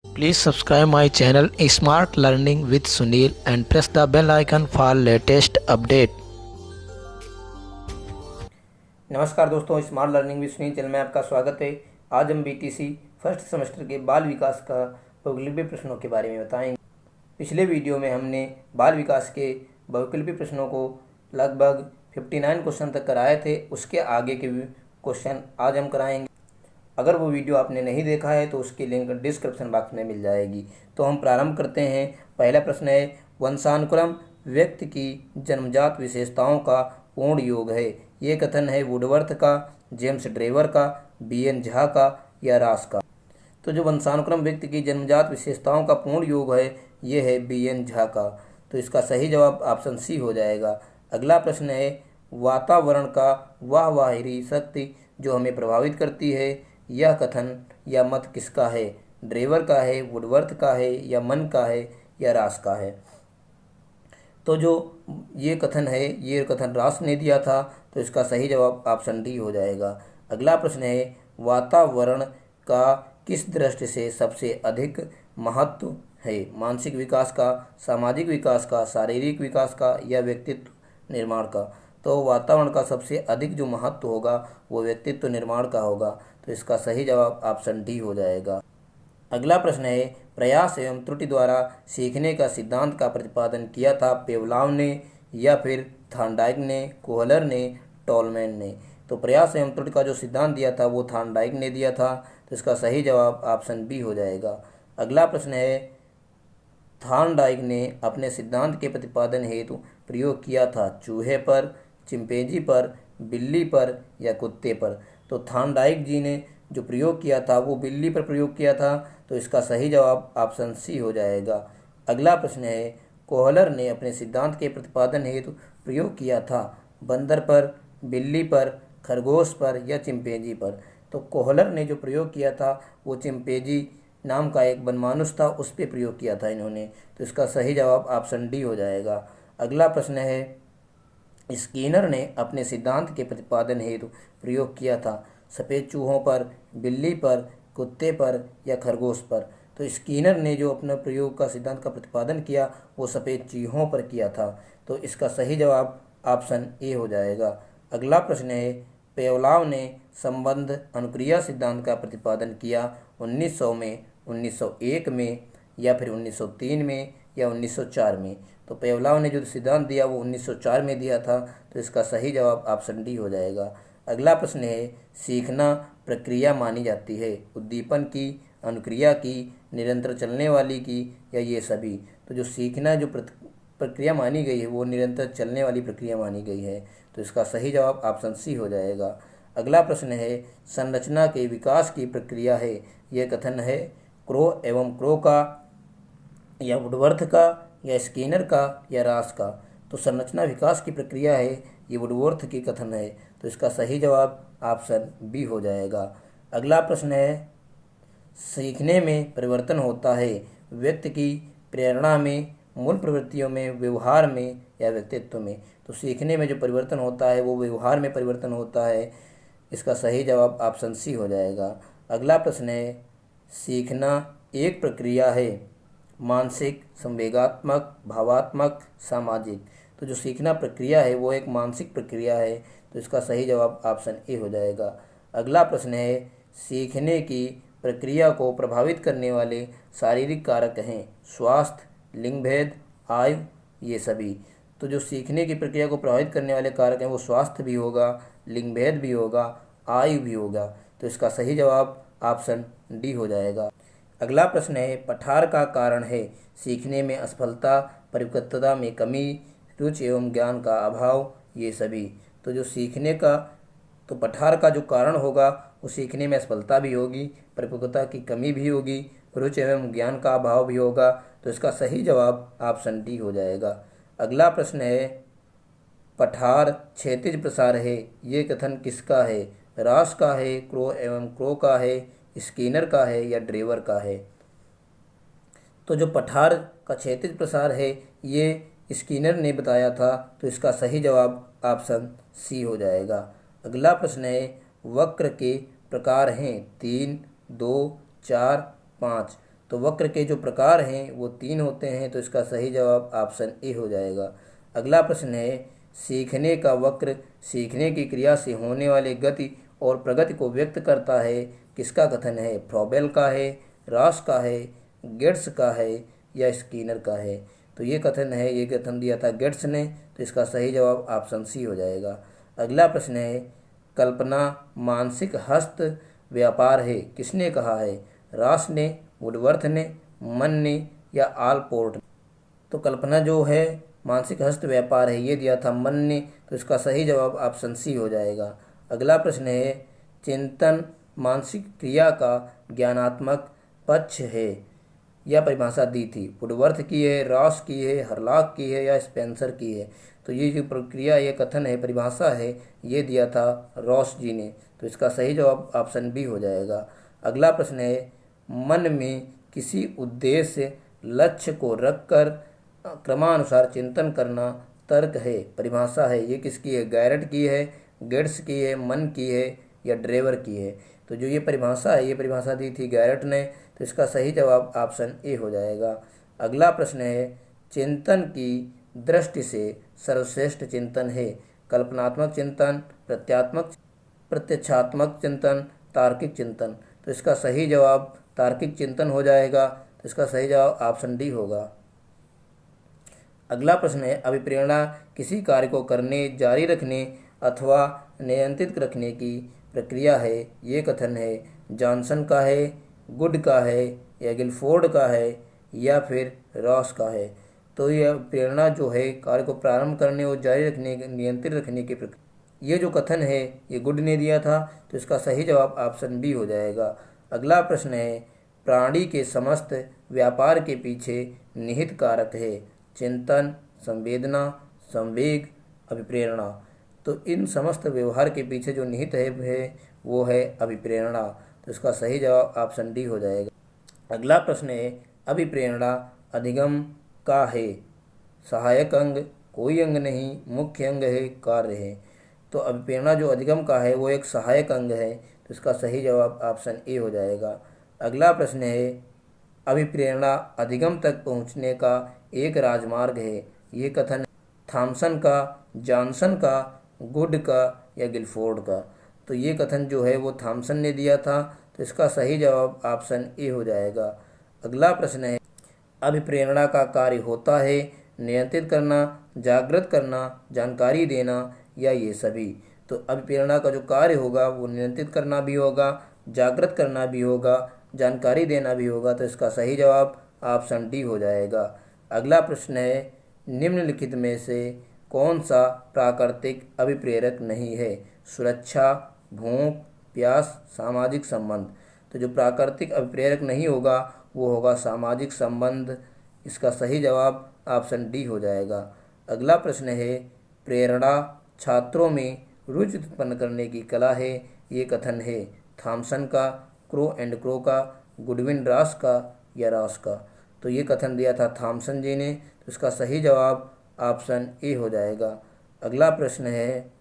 Please subscribe my channel Smart Learning with Sunil and press the bell icon for latest update। नमस्कार दोस्तों, smart learning with Sunil channel में आपका स्वागत है। आज हम बीटीसी फर्स्ट सेमेस्टर के बाल विकास का बहुविकल्पीय प्रश्नों के बारे में बताएंगे। पिछले वीडियो में हमने बाल विकास के बहुविकल्पीय प्रश्नों को लगभग 59 क्वेश्चन तक कराए थे। उसके आगे के क्वेश्चन आज हम कराएंगे। अगर वो वीडियो आपने नहीं देखा है तो उसकी लिंक डिस्क्रिप्शन बॉक्स में मिल जाएगी। तो हम प्रारंभ करते हैं। पहला प्रश्न है, वंशानुक्रम व्यक्ति की जन्मजात विशेषताओं का पूर्ण योग है। ये कथन है वुडवर्थ का, जेम्स ड्रेवर का, बीएन झा का या रास का। तो जो वंशानुक्रम व्यक्ति की जन्मजात विशेषताओं का पूर्ण योग है, ये है बीएन झा का। तो इसका सही जवाब ऑप्शन सी हो जाएगा। अगला प्रश्न है, वातावरण का वह बाहरी शक्ति जो हमें प्रभावित करती है, यह कथन या मत किसका है? ड्रेवर का है, वुडवर्थ का है या मन का है या रास का है? तो जो ये कथन है, ये कथन रास ने दिया था। तो इसका सही जवाब ऑप्शन डी हो जाएगा। अगला प्रश्न है, वातावरण का किस दृष्टि से सबसे अधिक महत्व है? मानसिक विकास का, सामाजिक विकास का, शारीरिक विकास का या व्यक्तित्व निर्माण का? तो वातावरण का सबसे अधिक जो महत्व होगा वो व्यक्तित्व निर्माण का होगा। तो इसका सही जवाब ऑप्शन डी हो जाएगा। अगला प्रश्न है, प्रयास एवं त्रुटि द्वारा सीखने का सिद्धांत का प्रतिपादन किया था पेवलाव ने या फिर थॉर्नडाइक ने, कोहलर ने, टॉलमैन ने? तो प्रयास एवं त्रुटि का जो सिद्धांत दिया था वो थॉर्नडाइक ने दिया था। तो इसका सही जवाब ऑप्शन बी हो जाएगा। अगला प्रश्न है, थॉर्नडाइक ने अपने सिद्धांत के प्रतिपादन हेतु प्रयोग किया था चूहे पर, चिंपैंजी पर, बिल्ली पर या कुत्ते पर? तो थॉर्नडाइक जी ने जो प्रयोग किया था वो बिल्ली पर प्रयोग किया था। तो इसका सही जवाब ऑप्शन सी हो जाएगा। अगला प्रश्न है, कोहलर ने अपने सिद्धांत के प्रतिपादन हेतु प्रयोग किया था बंदर पर, बिल्ली पर, खरगोश पर या चिंपैंजी पर? तो कोहलर ने जो प्रयोग किया था वो चिंपैंजी नाम का एक वनमानुष था, उस पर प्रयोग किया था इन्होंने। तो इसका सही जवाब ऑप्शन डी हो जाएगा। अगला प्रश्न है, स्किनर ने अपने सिद्धांत के प्रतिपादन हेतु प्रयोग किया था सफ़ेद चूहों पर, बिल्ली पर, कुत्ते पर या खरगोश पर? तो स्किनर ने जो अपना प्रयोग का सिद्धांत का प्रतिपादन किया वो सफ़ेद चूहों पर किया था। तो इसका सही जवाब ऑप्शन ए हो जाएगा। अगला प्रश्न है, पेवलाव ने संबंध अनुक्रिया सिद्धांत का प्रतिपादन किया 1900 में, 1901 में या फिर 1903 में या 1904 में? तो पेवलाव ने जो सिद्धांत दिया वो 1904 में दिया था। तो इसका सही जवाब ऑप्शन डी हो जाएगा। अगला प्रश्न है, सीखना प्रक्रिया मानी जाती है उद्दीपन की, अनुक्रिया की, निरंतर चलने वाली की या ये सभी? तो जो सीखना जो प्रक्रिया मानी गई है वो निरंतर चलने वाली प्रक्रिया मानी गई है। तो इसका सही जवाब ऑप्शन सी हो जाएगा। अगला प्रश्न है, संरचना के विकास की प्रक्रिया है, यह कथन है क्रो एवं क्रो का या वुडवर्थ का या स्किनर का या रास का? तो संरचना विकास की प्रक्रिया है, ये वुडवर्थ की कथन है। तो इसका सही जवाब ऑप्शन बी हो जाएगा। अगला प्रश्न है, सीखने में परिवर्तन होता है व्यक्ति की प्रेरणा में, मूल प्रवृत्तियों में, व्यवहार में या व्यक्तित्व में? तो सीखने में जो परिवर्तन होता है वो व्यवहार में परिवर्तन होता है। इसका सही जवाब ऑप्शन सी हो जाएगा। अगला प्रश्न है, सीखना एक प्रक्रिया है मानसिक, संवेगात्मक, भावात्मक, सामाजिक? तो जो सीखना प्रक्रिया है वो एक मानसिक प्रक्रिया है। तो इसका सही जवाब ऑप्शन ए हो जाएगा। अगला प्रश्न है, सीखने की प्रक्रिया को प्रभावित करने वाले शारीरिक कारक हैं स्वास्थ्य, लिंग भेद, आयु, ये सभी? तो जो सीखने की प्रक्रिया को प्रभावित करने वाले कारक हैं वो स्वास्थ्य भी होगा, लिंग भेद भी होगा, आयु भी होगा। तो इसका सही जवाब ऑप्शन डी हो जाएगा। अगला प्रश्न है, पठार का कारण है सीखने में असफलता, परिपक्वता में कमी, रुचि एवं ज्ञान का अभाव, ये सभी? तो जो सीखने का तो पठार का जो कारण होगा वो सीखने में असफलता भी होगी, परिपक्वता की कमी भी होगी, रुचि एवं ज्ञान का अभाव भी होगा। तो इसका सही जवाब ऑप्शन डी हो जाएगा। अगला प्रश्न है, पठार क्षैतिज प्रसार है, ये कथन किसका है? रास का है, क्रो एवं क्रो का है, स्किनर का है या ड्रेवर का है? तो जो पठार का क्षैतिज प्रसार है ये स्किनर ने बताया था। तो इसका सही जवाब ऑप्शन सी हो जाएगा। अगला प्रश्न है, वक्र के प्रकार हैं 3, 2, 4, 5? तो वक्र के जो प्रकार हैं वो 3 होते हैं, तो इसका सही जवाब ऑप्शन ए हो जाएगा। अगला प्रश्न है, सीखने का वक्र सीखने की क्रिया से होने वाली गति और प्रगति को व्यक्त करता है, किसका कथन है? फ्रॉबेल का है, रॉस का है, गेट्स का है या स्किनर का है? तो ये कथन है, ये कथन दिया था गेट्स ने, तो इसका सही जवाब ऑप्शन सी हो जाएगा। अगला प्रश्न है, कल्पना मानसिक हस्त व्यापार है, किसने कहा है? रॉस ने, वुडवर्थ ने, मन ने या आलपोर्ट ने? तो कल्पना जो है मानसिक हस्त व्यापार है, ये दिया था मन ने, तो इसका सही जवाब ऑप्शन सी हो जाएगा। अगला प्रश्न है, चिंतन मानसिक क्रिया का ज्ञानात्मक पक्ष है, यह परिभाषा दी थी। वुडवर्थ की है, रॉस की है, हरलॉक की है या स्पेंसर की है? तो ये जो प्रक्रिया, ये कथन है, परिभाषा है, ये दिया था रॉस जी ने, तो इसका सही जवाब ऑप्शन बी हो जाएगा। अगला प्रश्न है, मन में किसी उद्देश्य लक्ष्य को रखकर क्रमानुसार चिंतन करना तर्क है, परिभाषा है, ये किसकी है? गैरट की है, गेट्स की है, मन की है या ड्रेवर की है? तो जो ये परिभाषा है, ये परिभाषा दी थी गैरट ने, तो इसका सही जवाब ऑप्शन ए हो जाएगा। अगला प्रश्न है, चिंतन की दृष्टि से सर्वश्रेष्ठ चिंतन है, कल्पनात्मक चिंतन, प्रत्यक्षात्मक चिंतन, तार्किक चिंतन? तो इसका सही जवाब तार्किक चिंतन हो जाएगा, तो इसका सही जवाब ऑप्शन डी होगा। अगला प्रश्न है, अभिप्रेरणा किसी कार्य को करने, जारी रखने अथवा नियंत्रित रखने की प्रक्रिया है, ये कथन है जॉनसन का है, गुड का है या गिलफोर्ड का है या फिर रॉस का है? तो यह प्रेरणा जो है कार्य को प्रारंभ करने और जारी रखने, नियंत्रित रखने की प्रक्रिया, ये जो कथन है ये गुड ने दिया था, तो इसका सही जवाब ऑप्शन बी हो जाएगा। अगला प्रश्न है, प्राणी के समस्त व्यापार के पीछे निहित कारक है, चिंतन, संवेदना, संवेग, अभिप्रेरणा? तो इन समस्त व्यवहार के पीछे जो निहित है वो है अभिप्रेरणा, तो इसका सही जवाब ऑप्शन डी हो जाएगा। अगला प्रश्न है, अभिप्रेरणा अधिगम का है, सहायक अंग, कोई अंग नहीं, मुख्य अंग है, कार्य है? तो अभिप्रेरणा जो अधिगम का है वो एक सहायक अंग है, तो इसका सही जवाब ऑप्शन ए हो जाएगा। अगला प्रश्न है, अभिप्रेरणा अधिगम तक पहुंचने का एक राजमार्ग है, ये कथन थॉमसन का, जॉनसन का, गुड का या गिलफोर्ड का? तो ये कथन जो है वो थॉमसन ने दिया था, तो इसका सही जवाब ऑप्शन ए हो जाएगा। अगला प्रश्न है, अभिप्रेरणा का कार्य होता है नियंत्रित करना, जागृत करना, जानकारी देना या ये सभी? तो अभिप्रेरणा का जो कार्य होगा वो नियंत्रित करना भी होगा, जागृत करना भी होगा, जानकारी देना भी होगा, तो इसका सही जवाब ऑप्शन डी हो जाएगा। अगला प्रश्न है, निम्नलिखित में से कौन सा प्राकृतिक अभिप्रेरक नहीं है? सुरक्षा, भूख, प्यास, सामाजिक संबंध? तो जो प्राकृतिक अभिप्रेरक नहीं होगा वो होगा सामाजिक संबंध, इसका सही जवाब ऑप्शन डी हो जाएगा। अगला प्रश्न है, प्रेरणा छात्रों में रुचि उत्पन्न करने की कला है, ये कथन है थॉमसन का, क्रो एंड क्रो का, गुडविन रॉस का या रॉस का? तो ये कथन दिया था थॉमसन जी ने, तो इसका सही जवाब ऑप्शन ए हो जाएगा। अगला प्रश्न है,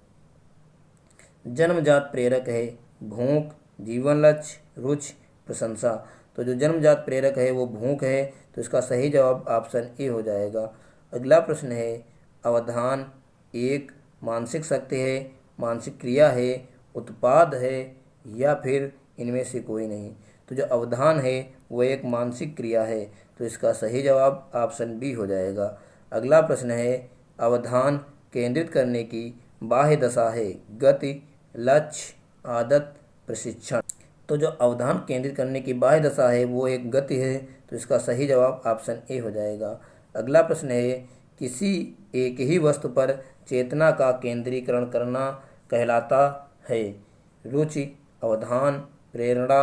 जन्मजात प्रेरक है, भूख, जीवन लक्ष्य, रुचि, प्रशंसा? तो जो जन्मजात प्रेरक है वो भूख है, तो इसका सही जवाब ऑप्शन ए हो जाएगा। अगला प्रश्न है, अवधान एक मानसिक शक्ति है, मानसिक क्रिया है, उत्पाद है या फिर इनमें से कोई नहीं? तो जो अवधान है वो एक मानसिक क्रिया है, तो इसका सही जवाब ऑप्शन बी हो जाएगा। अगला प्रश्न है, अवधान केंद्रित करने की बाह्य दशा है, गति, लक्ष्य, आदत, प्रशिक्षण? तो जो अवधान केंद्रित करने की बाह्य दशा है वो एक गति है, तो इसका सही जवाब ऑप्शन ए हो जाएगा। अगला प्रश्न है, किसी एक ही वस्तु पर चेतना का केंद्रीकरण करना कहलाता है, रुचि, अवधान, प्रेरणा,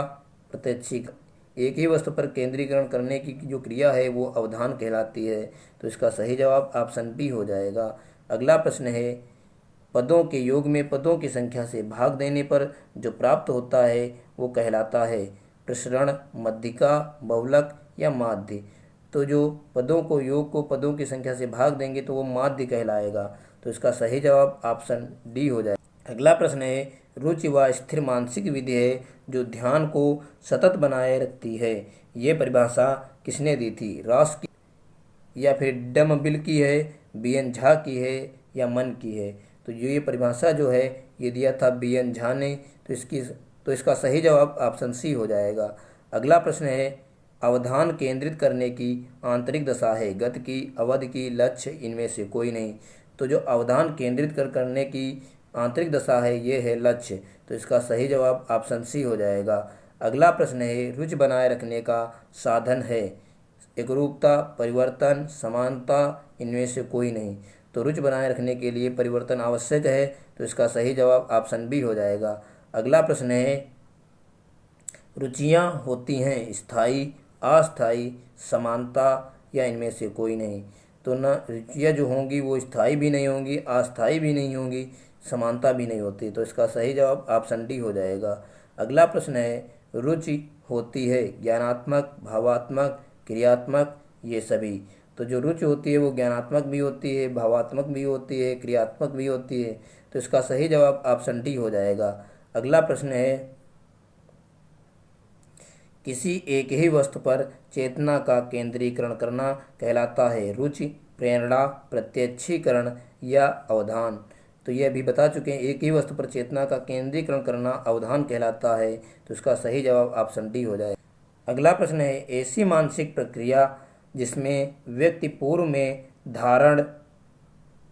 प्रत्यक्षिक? एक ही वस्तु पर केंद्रीकरण करने की जो क्रिया है वो अवधान कहलाती है, तो इसका सही जवाब ऑप्शन बी हो जाएगा। अगला प्रश्न है, पदों के योग में पदों की संख्या से भाग देने पर जो प्राप्त होता है वो कहलाता है प्रसरण, मध्यिका, बहुलक या माध्य? तो जो पदों को, योग को पदों की संख्या से भाग देंगे तो वो माध्य कहलाएगा, तो इसका सही जवाब ऑप्शन डी हो जाएगा। अगला प्रश्न है, रुचि व स्थिर मानसिक विधि है जो ध्यान को सतत बनाए रखती है, ये परिभाषा किसने दी थी? रॉस की या फिर डमबिल की है, बी.एन. झा की है या मन की है? तो ये परिभाषा जो है ये दिया था बी.एन. झा ने। तो इसका सही जवाब ऑप्शन सी हो जाएगा। अगला प्रश्न है, अवधान केंद्रित करने की आंतरिक दशा है, गति की, अवधि की, लक्ष्य, इनमें से कोई नहीं। तो जो अवधान केंद्रित करने की आंतरिक दशा है ये है लक्ष्य। तो इसका सही जवाब ऑप्शन सी हो जाएगा। अगला प्रश्न है, रुचि बनाए रखने का साधन है, एकरूपता, परिवर्तन, समानता, इनमें से कोई नहीं। तो रुचि बनाए रखने के लिए परिवर्तन आवश्यक है। तो इसका सही जवाब ऑप्शन बी हो जाएगा। अगला प्रश्न है, रुचियाँ होती हैं स्थायी, अस्थायी, समानता या इनमें से कोई नहीं। तो ना रुचियाँ जो होंगी वो स्थायी भी नहीं होंगी, अस्थायी भी नहीं होंगी, समानता भी नहीं होती। तो इसका सही जवाब ऑप्शन डी हो जाएगा। अगला प्रश्न है, रुचि होती है ज्ञानात्मक, भावात्मक, क्रियात्मक, ये सभी। तो जो रुचि होती है वो ज्ञानात्मक भी होती है, भावात्मक भी होती है, क्रियात्मक भी होती है। तो इसका सही जवाब ऑप्शन डी हो जाएगा। अगला प्रश्न है, किसी एक ही वस्तु पर चेतना का केंद्रीकरण करना कहलाता है, रुचि, प्रेरणा, प्रत्यक्षीकरण या अवधान। तो ये अभी बता चुके हैं, एक ही वस्तु पर चेतना का केंद्रीकरण करना अवधान कहलाता है। तो इसका सही जवाब ऑप्शन डी हो जाए। अगला प्रश्न है, ऐसी मानसिक प्रक्रिया जिसमें व्यक्ति पूर्व में धारण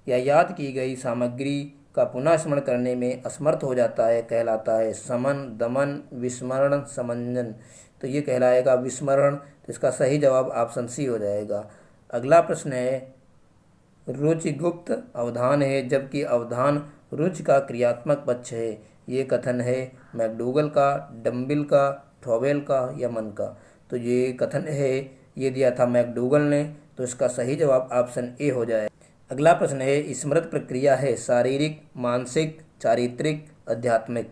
या याद की गई सामग्री का पुनः स्मरण करने में असमर्थ हो जाता है कहलाता है, समन, दमन, विस्मरण, समंजन। तो ये कहलाएगा विस्मरण। तो इसका सही जवाब ऑप्शन सी हो जाएगा। अगला प्रश्न है, रुचि गुप्त अवधान है जबकि अवधान रुचि का क्रियात्मक पक्ष है, ये कथन है मैकडूगल का, डम्बिल का, ट्रॉवेल का या मन का। तो ये कथन है ये दिया था मैकडूगल ने। तो इसका सही जवाब ऑप्शन ए हो जाए। अगला प्रश्न है, स्मृति प्रक्रिया है शारीरिक, मानसिक, चारित्रिक, आध्यात्मिक।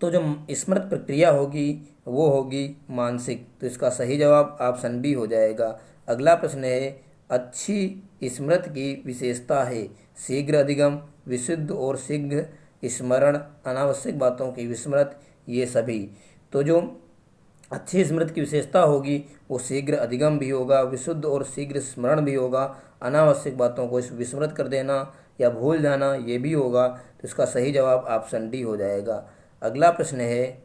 तो जो स्मृति प्रक्रिया होगी वो होगी मानसिक। तो इसका सही जवाब ऑप्शन बी हो जाएगा। अगला प्रश्न है, अच्छी स्मृति की विशेषता है शीघ्र अधिगम, विशुद्ध और शीघ्र स्मरण, अनावश्यक बातों की विस्मृत, ये सभी। तो जो अच्छी स्मृति की विशेषता होगी वो शीघ्र अधिगम भी होगा, विशुद्ध और शीघ्र स्मरण भी होगा, अनावश्यक बातों को विस्मृत कर देना या भूल जाना ये भी होगा। तो इसका सही जवाब ऑप्शन डी हो जाएगा। अगला प्रश्न है,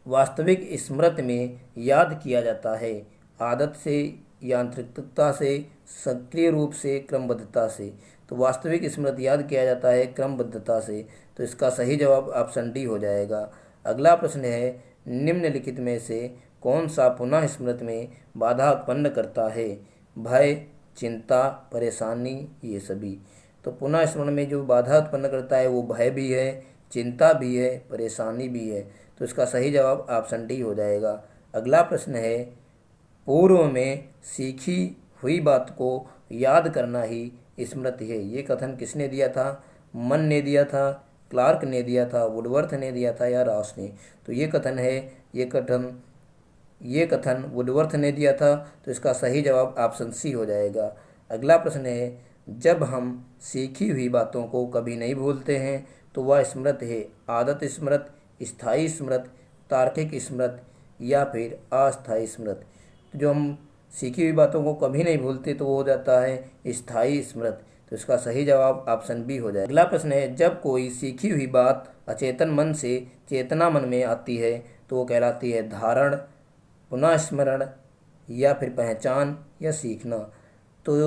वास्तविक स्मृति में याद किया जाता है आदत से, यांत्रिकता से, सक्रिय रूप से, क्रमबद्धता से। तो वास्तविक स्मृति याद किया जाता है क्रमबद्धता से। तो इसका सही जवाब ऑप्शन डी हो जाएगा। अगला प्रश्न है, निम्नलिखित में से कौन सा पुनः स्मृति में बाधा उत्पन्न करता है, भय, चिंता, परेशानी, ये सभी। तो पुनः स्मरण में जो बाधा उत्पन्न करता है वो भय भी है, चिंता भी है, परेशानी भी है। तो इसका सही जवाब ऑप्शन डी हो जाएगा। अगला प्रश्न है, पूर्व में सीखी हुई बात को याद करना ही स्मृति है, ये कथन किसने दिया था? मन ने दिया था, क्लार्क ने दिया था, वुडवर्थ ने दिया था या रॉस ने? तो ये कथन है ये कथन वुडवर्थ ने दिया था। तो इसका सही जवाब ऑप्शन सी हो जाएगा। अगला प्रश्न है, जब हम सीखी हुई बातों को कभी नहीं भूलते हैं तो वह स्मृति है आदत स्मृति, स्थायी स्मृति, तार्किक स्मृति या फिर अस्थायी स्मृति। तो जो हम सीखी हुई बातों को कभी नहीं भूलते तो वो हो जाता है स्थायी स्मृति। तो इसका सही जवाब ऑप्शन बी हो जाए। अगला प्रश्न है, जब कोई सीखी हुई बात अचेतन मन से चेतना मन में आती है तो वो कहलाती है धारण, पुनः स्मरण या फिर पहचान या सीखना। तो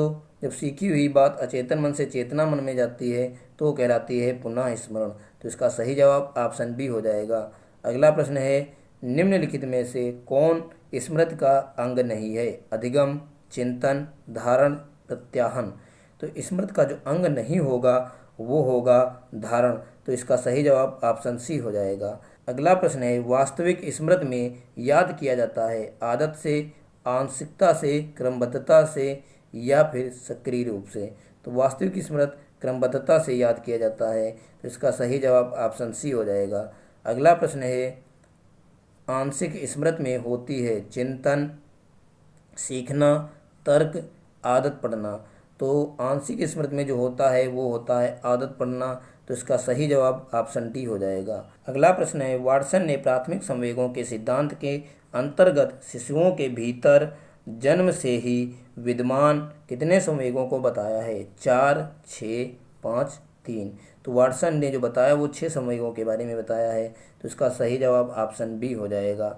जब सीखी हुई बात अचेतन मन से चेतना मन में जाती है तो वो कहलाती है पुनः स्मरण। तो इसका सही जवाब ऑप्शन बी हो जाएगा। अगला प्रश्न है, निम्नलिखित में से कौन स्मृति का अंग नहीं है, अधिगम, चिंतन, धारण, प्रत्याहन। तो स्मृति का जो अंग नहीं होगा वो होगा धारण। तो इसका सही जवाब ऑप्शन सी हो जाएगा। अगला प्रश्न है, वास्तविक स्मृति में याद किया जाता है आदत से, आंशिकता से, क्रमबद्धता से या फिर सक्रिय रूप से। तो वास्तविक स्मृति क्रमबद्धता से याद किया जाता है। तो इसका सही जवाब ऑप्शन सी हो जाएगा। अगला प्रश्न है, आंशिक स्मृति में होती है चिंतन, सीखना, तर्क, आदत पड़ना। तो आंशिक स्मृति में जो होता है वो होता है आदत पड़ना। तो इसका सही जवाब ऑप्शन डी हो जाएगा। अगला प्रश्न है, वाटसन ने प्राथमिक संवेगों के सिद्धांत के अंतर्गत शिशुओं के भीतर जन्म से ही विद्यमान कितने संवेगों को बताया है? 4, 6, 5, 3। तो वाटसन ने जो बताया वो 6 संवेगों के बारे में बताया है, तो इसका सही जवाब ऑप्शन बी हो जाएगा।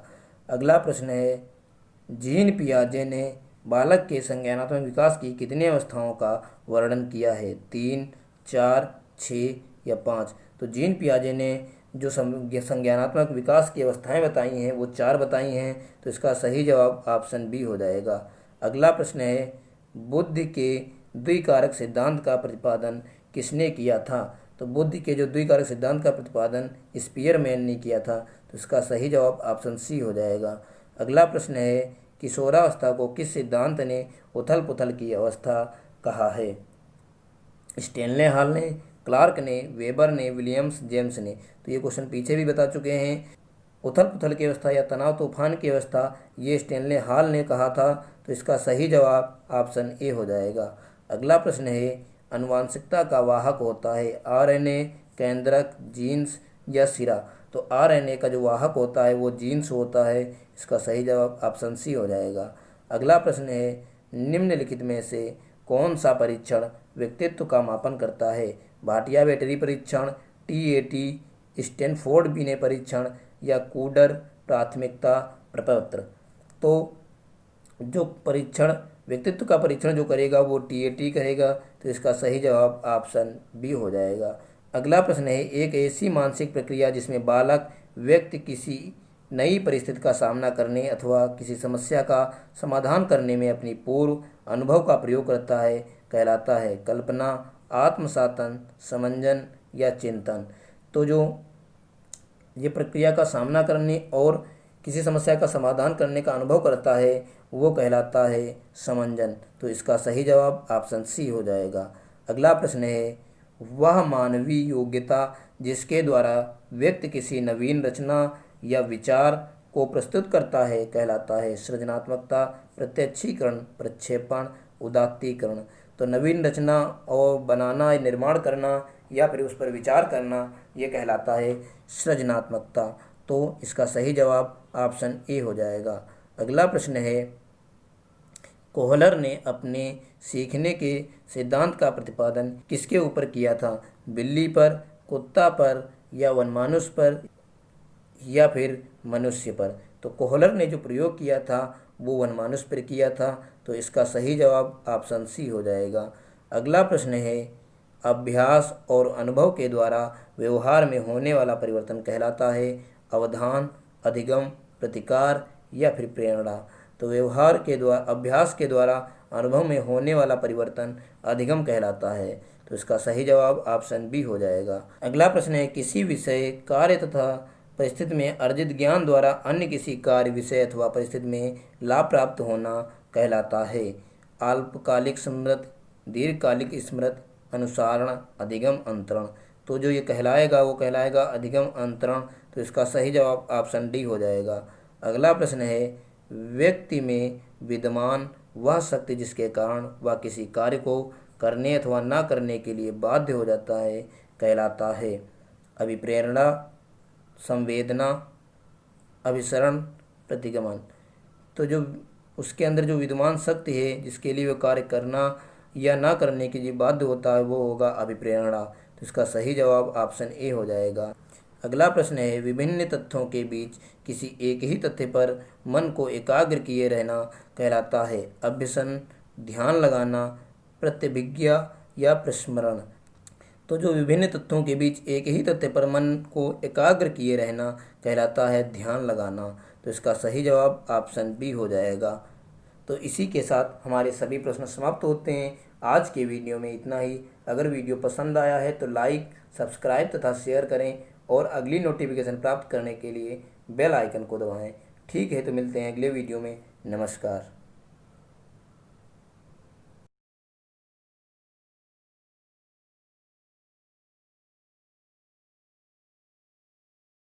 अगला प्रश्न है, जीन पियाजे ने बालक के संज्ञानात्मक विकास की कितनी अवस्थाओं का वर्णन किया है? 3, 4, 6 या 5। तो जीन पियाजे ने जो संज्ञानात्मक विकास की अवस्थाएं बताई हैं वो 4 बताई हैं, तो इसका सही जवाब ऑप्शन बी हो जाएगा। अगला प्रश्न है, बुद्धि के द्विकारक सिद्धांत का प्रतिपादन किसने किया था? तो बुद्धि के जो द्विकारक सिद्धांत का प्रतिपादन स्पीयरमैन ने किया था, तो इसका सही जवाब ऑप्शन सी हो जाएगा। अगला प्रश्न है, किशोरावस्था को किस सिद्धांत ने उथल पुथल की अवस्था कहा है? स्टेनले हॉल ने, क्लार्क ने, वेबर ने, विलियम्स जेम्स ने। तो ये क्वेश्चन पीछे भी बता चुके हैं। उथल पुथल की अवस्था या तनाव तूफान की अवस्था ये स्टेनले हॉल ने कहा था, तो इसका सही जवाब ऑप्शन ए हो जाएगा। अगला प्रश्न है, आनुवांशिकता का वाहक होता है आरएनए, केंद्रक, जीन्स या सिरा? तो आरएनए का जो वाहक होता है वो जीन्स होता है, इसका सही जवाब ऑप्शन सी हो जाएगा। अगला प्रश्न है, निम्नलिखित में से कौन सा परीक्षण व्यक्तित्व का मापन करता है? भाटिया बैटरी परीक्षण, टीएटी, स्टैनफोर्ड बिने परीक्षण या कूडर प्राथमिकता प्रपत्र? तो जो परीक्षण व्यक्तित्व का परीक्षण जो करेगा वो टीएटी करेगा, तो इसका सही जवाब ऑप्शन बी हो जाएगा। अगला प्रश्न है, एक ऐसी मानसिक प्रक्रिया जिसमें बालक व्यक्ति किसी नई परिस्थिति का सामना करने अथवा किसी समस्या का समाधान करने में अपनी पूर्व अनुभव का प्रयोग करता है कहलाता है कल्पना, आत्मसातन, समंजन या चिंतन? तो जो ये प्रक्रिया का सामना करने और किसी समस्या का समाधान करने का अनुभव करता है वो कहलाता है समंजन, तो इसका सही जवाब ऑप्शन सी हो जाएगा। अगला प्रश्न है, वह मानवीय योग्यता जिसके द्वारा व्यक्ति किसी नवीन रचना या विचार को प्रस्तुत करता है कहलाता है सृजनात्मकता, प्रत्यक्षीकरण, प्रक्षेपण, उदात्तीकरण? तो नवीन रचना और बनाना, निर्माण करना या फिर उस पर विचार करना ये कहलाता है सृजनात्मकता, तो इसका सही जवाब ऑप्शन ए हो जाएगा। अगला प्रश्न है, कोहलर ने अपने सीखने के सिद्धांत का प्रतिपादन किसके ऊपर किया था? बिल्ली पर, कुत्ता पर या वनमानुष पर या फिर मनुष्य पर? तो कोहलर ने जो प्रयोग किया था वो वनमानुष पर किया था, तो इसका सही जवाब ऑप्शन सी हो जाएगा। अगला प्रश्न है, अभ्यास और अनुभव के द्वारा व्यवहार में होने वाला परिवर्तन कहलाता है अवधान, अधिगम, प्रतिकार या फिर प्रेरणा? तो व्यवहार के द्वारा, अभ्यास के द्वारा अनुभव में होने वाला परिवर्तन अधिगम कहलाता है, तो इसका सही जवाब ऑप्शन बी हो जाएगा। अगला प्रश्न है, किसी विषय, कार्य तथा परिस्थिति में अर्जित ज्ञान द्वारा अन्य किसी कार्य, विषय अथवा परिस्थिति में लाभ प्राप्त होना कहलाता है अल्पकालिक स्मृति, दीर्घकालिक स्मृति, अनुसारण, अधिगम, अंतरण? तो जो ये कहलाएगा वो कहलाएगा अधिगम अंतरण, तो इसका सही जवाब ऑप्शन डी हो जाएगा। अगला प्रश्न है, व्यक्ति में विद्यमान वह शक्ति जिसके कारण वह किसी कार्य को करने अथवा ना करने के लिए बाध्य हो जाता है कहलाता है अभिप्रेरणा, संवेदना, अभिसरण, प्रतिगमन? तो जो उसके अंदर जो विद्यमान शक्ति है जिसके लिए वह कार्य करना या ना करने के लिए बाध्य होता है वो होगा अभिप्रेरणा, तो इसका सही जवाब ऑप्शन ए हो जाएगा। अगला प्रश्न है, विभिन्न तथ्यों के बीच किसी एक ही तथ्य पर मन को एकाग्र किए रहना कहलाता है अभ्यसन, ध्यान लगाना, प्रतिभिज्ञा या प्रस्मरण? तो जो विभिन्न तथ्यों के बीच एक ही तथ्य पर मन को एकाग्र किए रहना कहलाता है ध्यान लगाना, तो इसका सही जवाब ऑप्शन बी हो जाएगा। तो इसी के साथ हमारे सभी प्रश्न समाप्त होते हैं। आज के वीडियो में इतना ही। अगर वीडियो पसंद आया है तो लाइक, सब्सक्राइब तथा शेयर करें और अगली नोटिफिकेशन प्राप्त करने के लिए बेल आइकन को दबाएं। ठीक है, तो मिलते हैं अगले वीडियो में। नमस्कार।